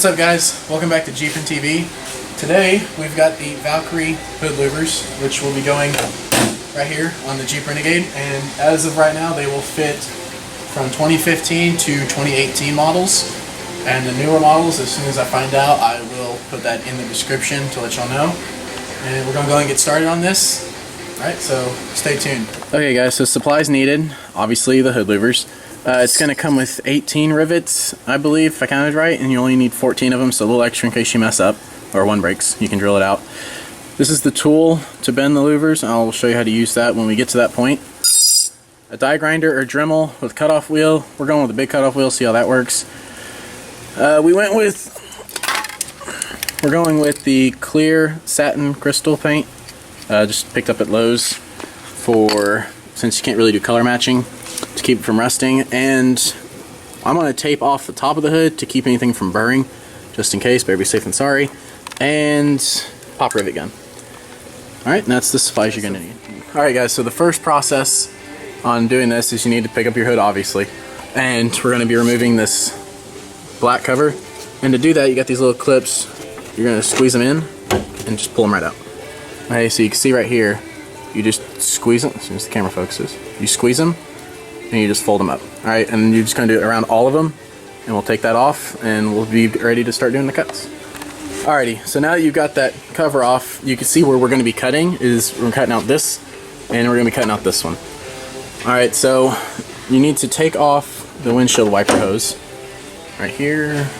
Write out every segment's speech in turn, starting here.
What's up, guys? Welcome back to Jeep and TV. Today we've got the Valkyrie Hood Louvers, which will be going right here on the Jeep Renegade, and as of right now they will fit from 2015 to 2018 models, and the newer models, as soon as I find out, I will put that in the description to let y'all know. And we're going to go and get started on this. Alright, so stay tuned. Okay guys, so supplies needed, obviously the hood louvers. It's going to come with 18 rivets, I believe, if I counted right, and you only need 14 of them, so a little extra in case you mess up, or one breaks, you can drill it out. This is the tool to bend the louvers, and I'll show you how to use that when we get to that point. A die grinder or Dremel with cutoff wheel. We're going with a big cutoff wheel, see how that works. We're going with the clear satin crystal paint. Just picked up at Lowe's since you can't really do color matching, to keep it from rusting. And I'm going to tape off the top of the hood to keep anything from burring, just in case, better be safe than sorry. And pop rivet gun. Alright, and that's the supplies you're going to need. Alright guys, so the first process on doing this is you need to pick up your hood, obviously. And we're going to be removing this black cover. And to do that, you got these little clips. You're going to squeeze them in and just pull them right out. Okay, so you can see right here, you just squeeze them, as soon as the camera focuses. You squeeze them, and you just fold them up. Alright, and you're just going to do it around all of them, and we'll take that off, and we'll be ready to start doing the cuts. Alrighty, so now that you've got that cover off, you can see where we're going to be cutting. We're cutting out this, and we're going to be cutting out this one. Alright, so you need to take off the windshield wiper hose, right here,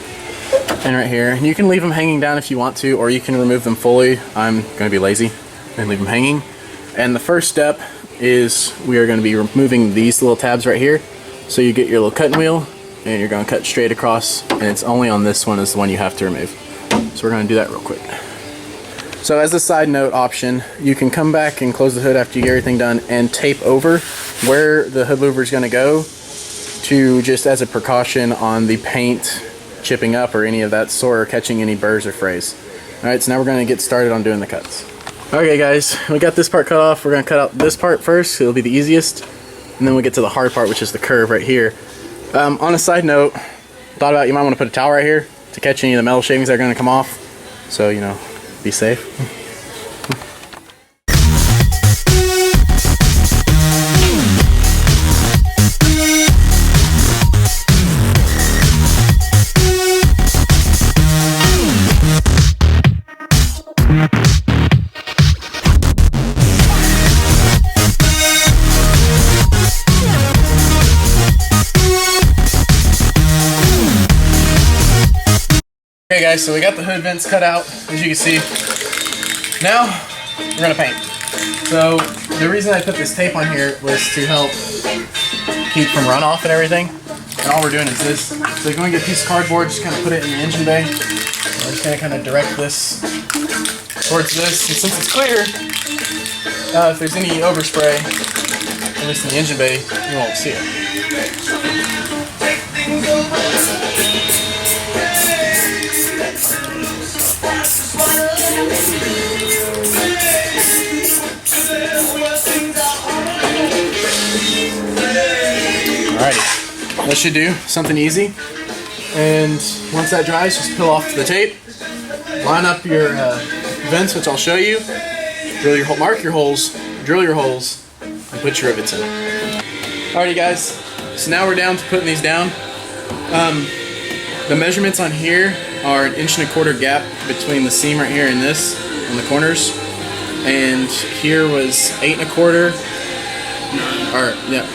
and right here. And you can leave them hanging down if you want to, or you can remove them fully. I'm going to be lazy and leave them hanging. And the first step is we are going to be removing these little tabs right here. So you get your little cutting wheel and you're going to cut straight across, and it's only on this one is the one you have to remove. So we're going to do that real quick. So as a side note option, you can come back and close the hood after you get everything done and tape over where the hood louver is going to go, to just as a precaution on the paint chipping up or any of that sort, or catching any burrs or frays. Alright, so now we're going to get started on doing the cuts. Okay guys, we got this part cut off. We're going to cut out this part first, it'll be the easiest, and then we'll get to the hard part, which is the curve right here. On a side note, thought about, you might want to put a towel right here to catch any of the metal shavings that are going to come off, so you know, be safe. Okay guys, so we got the hood vents cut out, as you can see. Now, we're going to paint. So, the reason I put this tape on here was to help keep from runoff and everything. And all we're doing is this. So you're going to get a piece of cardboard, just kind of put it in the engine bay. I'm just going to kind of direct this towards this. And since it's clear, if there's any overspray, at least in the engine bay, you won't see it. Alrighty, that should do something easy. And once that dries, just peel off the tape, line up your vents, which I'll show you, mark your holes, drill your holes, and put your rivets in. Alrighty guys, so now we're down to putting these down. The measurements on here are 1.25 inch gap between the seam right here and this on the corners, and here was 8.25, or yeah,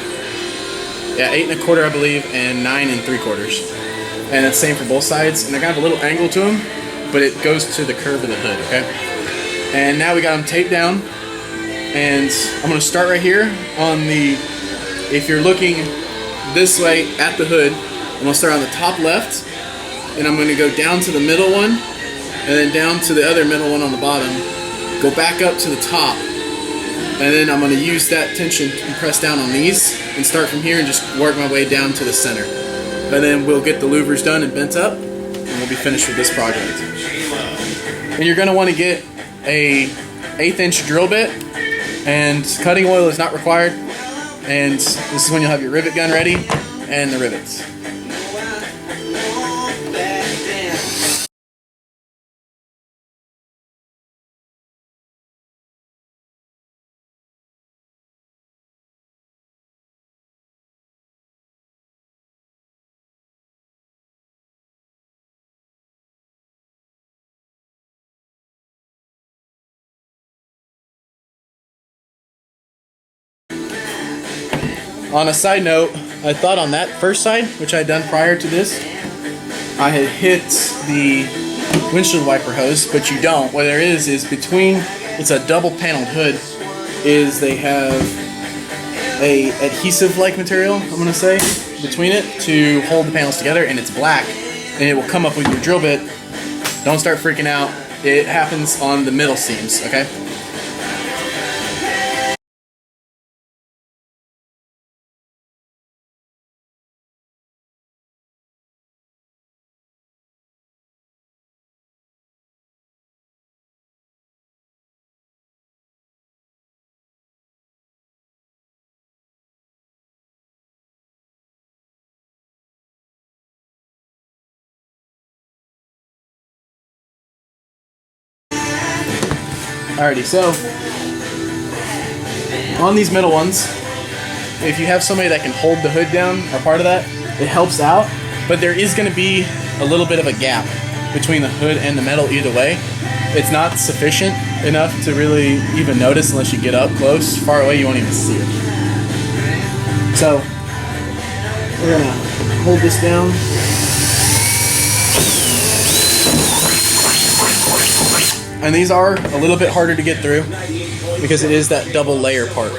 8.25 I believe, and 9.75, and it's the same for both sides. And they're kind of a little angle to them, but it goes to the curve of the hood. Okay, and now we got them taped down, and I'm going to start right here on the. If you're looking this way at the hood, I'm going to start on the top left, and I'm going to go down to the middle one, and then down to the other middle one on the bottom, go back up to the top, and then I'm going to use that tension to press down on these, and start from here and just work my way down to the center. And then we'll get the louvers done and bent up, and we'll be finished with this project. And you're going to want to get a 1/8 inch drill bit, and cutting oil is not required. And this is when you'll have your rivet gun ready and the rivets. On a side note, I thought on that first side, which I had done prior to this, I had hit the windshield wiper hose, but you don't. What there is between, it's a double paneled hood, is they have a adhesive like material, I'm gonna say, between it to hold the panels together, and it's black, and it will come up with your drill bit. Don't start freaking out. It happens on the middle seams, okay? Alrighty, so on these middle ones, if you have somebody that can hold the hood down or part of that, it helps out, but there is going to be a little bit of a gap between the hood and the metal either way. It's not sufficient enough to really even notice unless you get up close. Far away, you won't even see it. So we're going to hold this down. And these are a little bit harder to get through because it is that double layer part.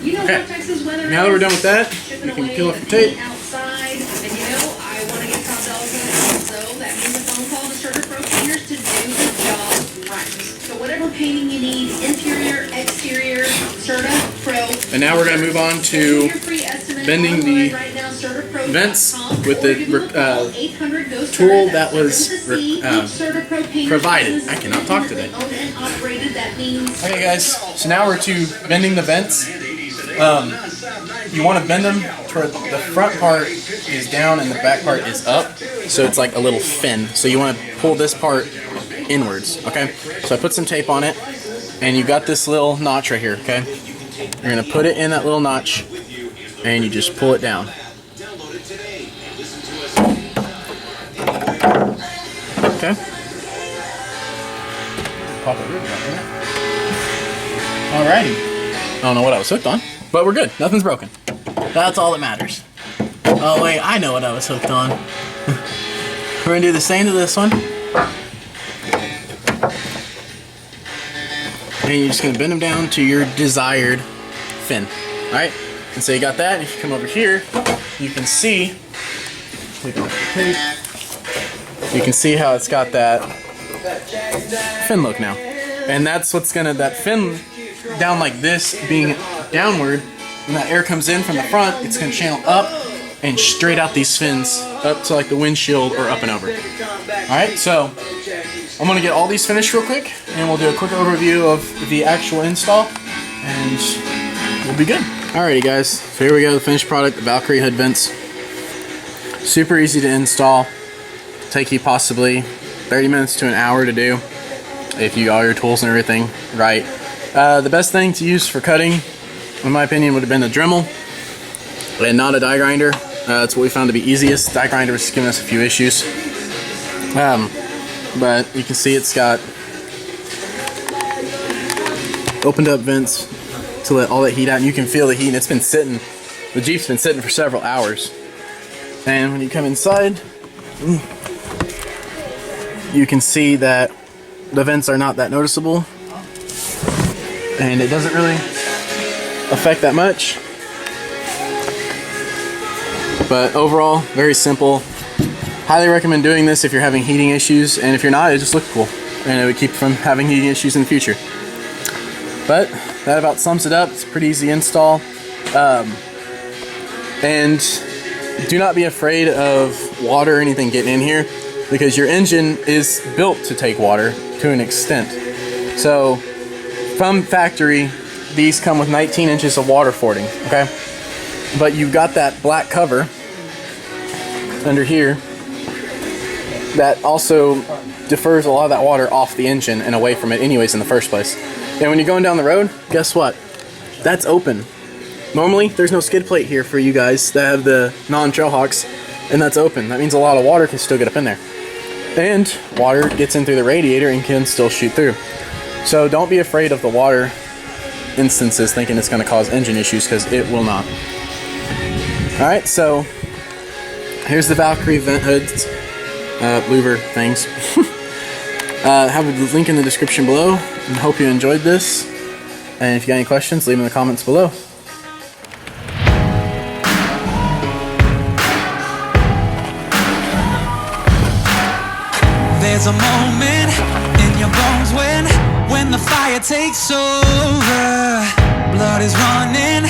You know Okay. what Texas weather Now that we're done with that, shipping you can away peel off your tape. outside, and you know, I want to get top delicate, so that means a phone call to Certa Pro Painters to do the job right. So whatever painting you need, interior, exterior, Certa Pro. And now we're going to move on to bending the vents with the tool that was provided. I cannot talk today. Okay guys, so now we're to bending the vents. You want to bend them toward the front part is down and the back part is up, so it's like a little fin. So you want to pull this part inwards, okay? So I put some tape on it, and you got this little notch right here, okay? You're going to put it in that little notch, and you just pull it down. Okay? Pop it right there. Alrighty. I don't know what I was hooked on, but we're good. Nothing's broken. That's all that matters. Oh wait, I know what I was hooked on. We're gonna do the same to this one. And you're just gonna bend them down to your desired fin. Alright? And so you got that. If you come over here, you can see, take off the tape. You can see how it's got that fin look now. And that's what's gonna, that fin down like this being downward, when that air comes in from the front, it's gonna channel up and straight out these fins up to like the windshield or up and over. Alright, so I'm gonna get all these finished real quick and we'll do a quick overview of the actual install and we'll be good. Alrighty guys, so here we go, the finished product, the Valkyrie Hood Vents. Super easy to install. Take you possibly 30 minutes to an hour to do if you got all your tools and everything right. The best thing to use for cutting, in my opinion, would have been a Dremel and not a die grinder. That's what we found to be easiest. Die grinder was giving us a few issues. But you can see it's got opened up vents to let all that heat out, and you can feel the heat, and it's been sitting, the Jeep's been sitting for several hours. And when you come inside, you can see that the vents are not that noticeable, and it doesn't really affect that much. But overall, very simple. Highly recommend doing this if you're having heating issues, and if you're not, it just looks cool, and it would keep you from having heating issues in the future. But that about sums it up. It's a pretty easy install. And do not be afraid of water or anything getting in here, because your engine is built to take water to an extent. So from factory, these come with 19 inches of water fording, okay? But you've got that black cover under here that also defers a lot of that water off the engine and away from it anyways in the first place. And when you're going down the road, guess what? That's open. Normally, there's no skid plate here for you guys that have the non-Trailhawks, and that's open. That means a lot of water can still get up in there. And water gets in through the radiator and can still shoot through. So don't be afraid of the water instances thinking it's going to cause engine issues, because it will not. Alright, so here's the Valkyrie vent hoods, louver things. Have a link in the description below, and hope you enjoyed this. And if you got any questions, leave them in the comments below. There's a moment in your bones when the fire takes over. Blood is running